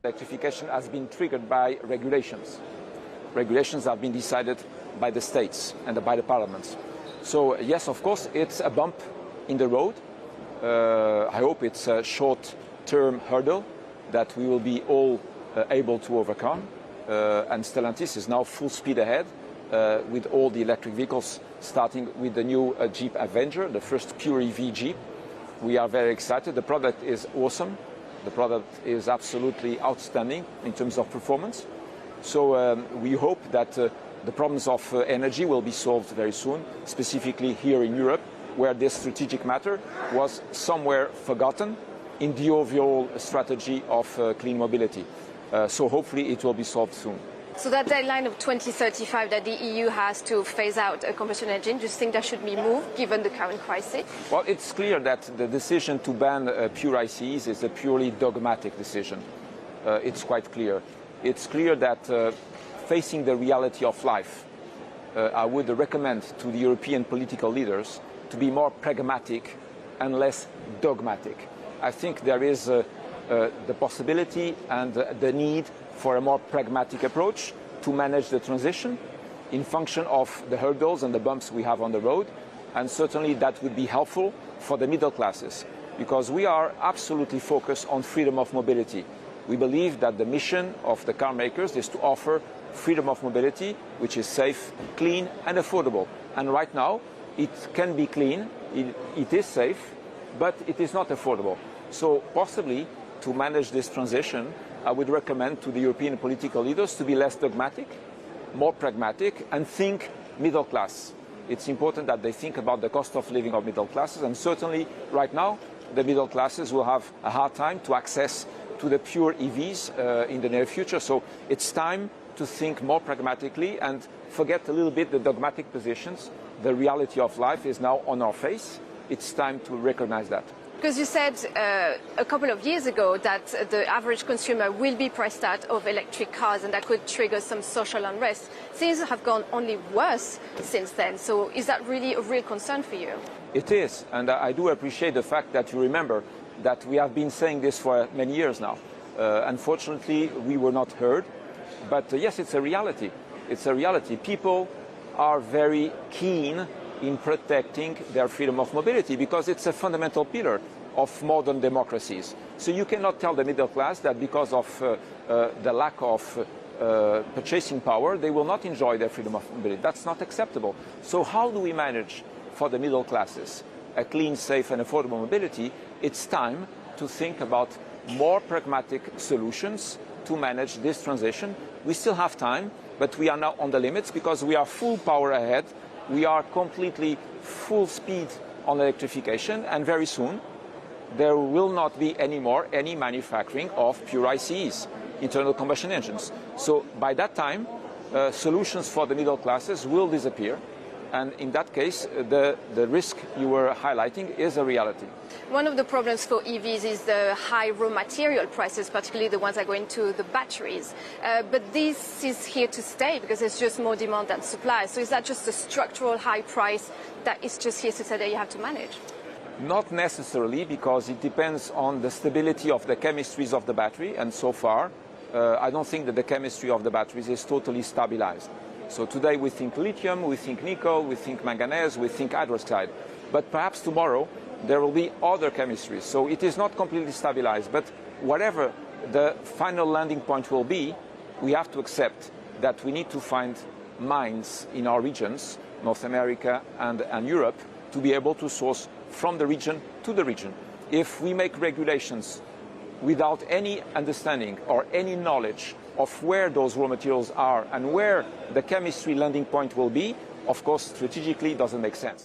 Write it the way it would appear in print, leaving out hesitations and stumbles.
Electrification has been triggered by regulations. Regulations have been decided by the states and by the parliaments. So yes, of course, it's a bump in the road. I hope it's a short-term hurdle that we will be all able to overcome. And Stellantis is now full speed ahead with all the electric vehicles, starting with the new Jeep Avenger, the first pure EV Jeep. We are very excited. The product is awesome. The product is absolutely outstanding in terms of performance. So we hope that the problems of energy will be solved very soon, specifically here in Europe, where this strategic matter was somewhere forgotten in the overall strategy of clean mobility. So hopefully it will be solved soon. So that deadline of 2035 that the EU has to phase out a combustion engine, do you think that should be moved given the current crisis? Well, it's clear that the decision to ban pure ICEs is a purely dogmatic decision. It's quite clear. It's clear that facing the reality of life, I would recommend to the European political leaders to be more pragmatic and less dogmatic. I think there is the possibility and the need for a more pragmatic approach to manage the transition in function of the hurdles and the bumps we have on the road. And certainly that would be helpful for the middle classes, because we are absolutely focused on freedom of mobility. We believe that the mission of the car makers is to offer freedom of mobility, which is safe, clean and affordable. And right now, it can be clean, it is safe, but it is not affordable. So possibly, to manage this transition, I would recommend to the European political leaders to be less dogmatic, more pragmatic, and think middle class. It's important that they think about the cost of living of middle classes, and certainly right now, the middle classes will have a hard time to access to the pure EVs in the near future. So it's time to think more pragmatically and forget a little bit the dogmatic positions. The reality of life is now on our face. It's time to recognize that. Because you said a couple of years ago that the average consumer will be priced out of electric cars and that could trigger some social unrest. Things have gone only worse since then. So is that really a real concern for you? It is, and I do appreciate the fact that you remember that we have been saying this for many years now. Unfortunately, we were not heard. But yes, it's a reality. It's a reality. People are very keen in protecting their freedom of mobility because it's a fundamental pillar of modern democracies. So you cannot tell the middle class that because of the lack of purchasing power, they will not enjoy their freedom of mobility. That's not acceptable. So how do we manage for the middle classes a clean, safe and affordable mobility? It's time to think about more pragmatic solutions to manage this transition. We still have time, but we are now on the limits because we are full power ahead. We are completely full speed on electrification, and very soon there will not be anymore any manufacturing of pure ICEs, internal combustion engines. So by that time, solutions for the middle classes will disappear. And in that case, the risk you were highlighting is a reality. One of the problems for EVs is the high raw material prices, particularly the ones that go into the batteries. But this is here to stay because there's just more demand than supply. So is that just a structural high price that is just here to stay that you have to manage? Not necessarily, because it depends on the stability of the chemistries of the battery. And so far, I don't think that the chemistry of the batteries is totally stabilized. So today we think lithium, we think nickel, we think manganese, we think hydroxide. But perhaps tomorrow there will be other chemistries. So it is not completely stabilized. But whatever the final landing point will be, we have to accept that we need to find mines in our regions, North America and Europe, to be able to source from the region to the region. If we make regulations without any understanding or any knowledge of where those raw materials are and where the chemistry landing point will be, of course, strategically, it doesn't make sense.